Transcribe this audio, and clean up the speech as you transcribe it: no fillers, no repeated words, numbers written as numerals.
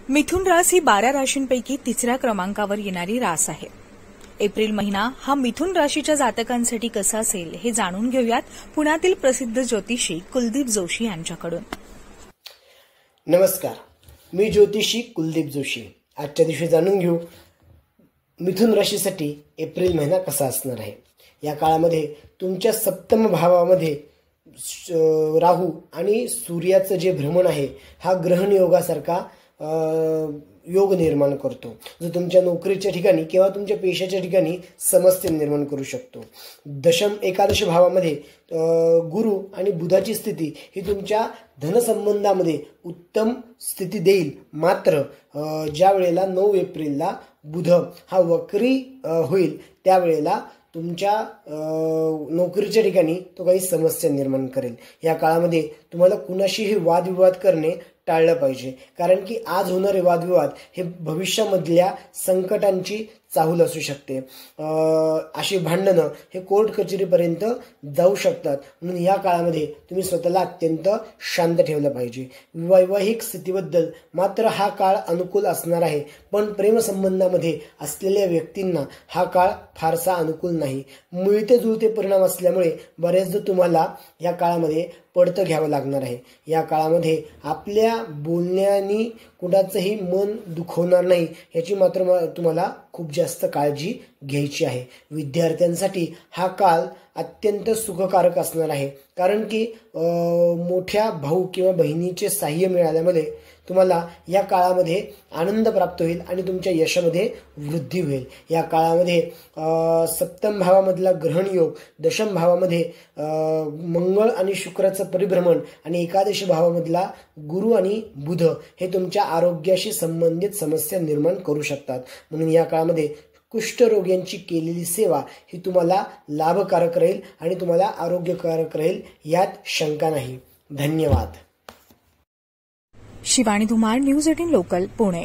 मिथुन रास ही 12 राशींपैकी तिसऱ्या क्रमांकावर येणारी रास आहे। एप्रिल महिना हा मिथुन राशीच्या जातकांसाठी कसा असेल हे जाणून घेऊयात पुण्यातील प्रसिद्ध ज्योतिषी कुलदीप जोशी यांच्याकडून। नमस्कार, मी ज्योतिषी कुलदीप जोशी। आजच्या दिवशी जाणून घेऊ मिथुन राशीसाठी एप्रिल महिना कसा असणार आहे। या काळामध्ये तुमच्या सप्तम भावामध्ये राहू आणि सूर्याचं जे भ्रमण आहे हा ग्रहण योगासारखा योग निर्माण करतो, जो तुमच्या नोकरीच्या ठिकाणी किंवा तुमच्या पेशाच्या ठिकाणी समस्या निर्माण करू शकतो। एकादश भावामध्ये गुरु आणि बुधाची स्थिती ही तुमच्या धनसंबंधामध्ये उत्तम स्थिती देईल। मात्र ज्या वेळेला 9 एप्रिलला बुध हा वक्री होईल त्यावेळेला तुमच्या नोकरीच्या ठिकाणी तो काही समस्या निर्माण करेल। या काळामध्ये तुम्हाला कुणाशीही वादविवाद करणे टाळलं पाहिजे, कारण की आज होणारे वादविवाद हे भविष्यामधल्या संकटांची चाहूल असू शकते। अशी भांडणं हे कोर्ट कचेरीपर्यंत जाऊ शकतात, म्हणून या काळामध्ये तुम्ही स्वतःला अत्यंत शांत ठेवलं पाहिजे। वैवाहिक स्थितीबद्दल मात्र हा काळ अनुकूल असणार आहे, पण प्रेमसंबंधामध्ये असलेल्या व्यक्तींना हा काळ फारसा अनुकूल नाही। मिळते जुळते परिणाम असल्यामुळे बरेचदा तुम्हाला या काळामध्ये पडतं घ्यावं लागणार आहे। या काळामध्ये आपल्या बोलण्याने कुणाचंही मन दुखवणार नाही याची मात्र तुम्हाला खूप जास्त काळजी घ्यायची आहे। विद्यार्थ्यांसाठी हा काळ अत्यंत सुखकारक असणार आहे, कारण की मोठ्या भाऊ किंवा बहिणीचे सहाय्य मिळाल्यामुळे तुम्हाला या काळामध्ये आनंद प्राप्त होईल आणि तुमच्या यशामध्ये वृद्धी होईल। या काळामध्ये सप्तम भावामधला ग्रहण योग, दशम भावामध्ये मंगळ आणि शुक्राचं परिभ्रमण आणि एकादश भावामधला गुरु आणि बुध हे तुमच्या आरोग्याशी संबंधित समस्या निर्माण करू शकतात। म्हणून या काळामध्ये कुष्ठरोग्यांची केलेली सेवा ही तुम्हाला लाभकारक राहील आणि तुम्हाला आरोग्यकारक राहील, यात शंका नाही। धन्यवाद। Shivani Dhumal, news 18 local, Pune.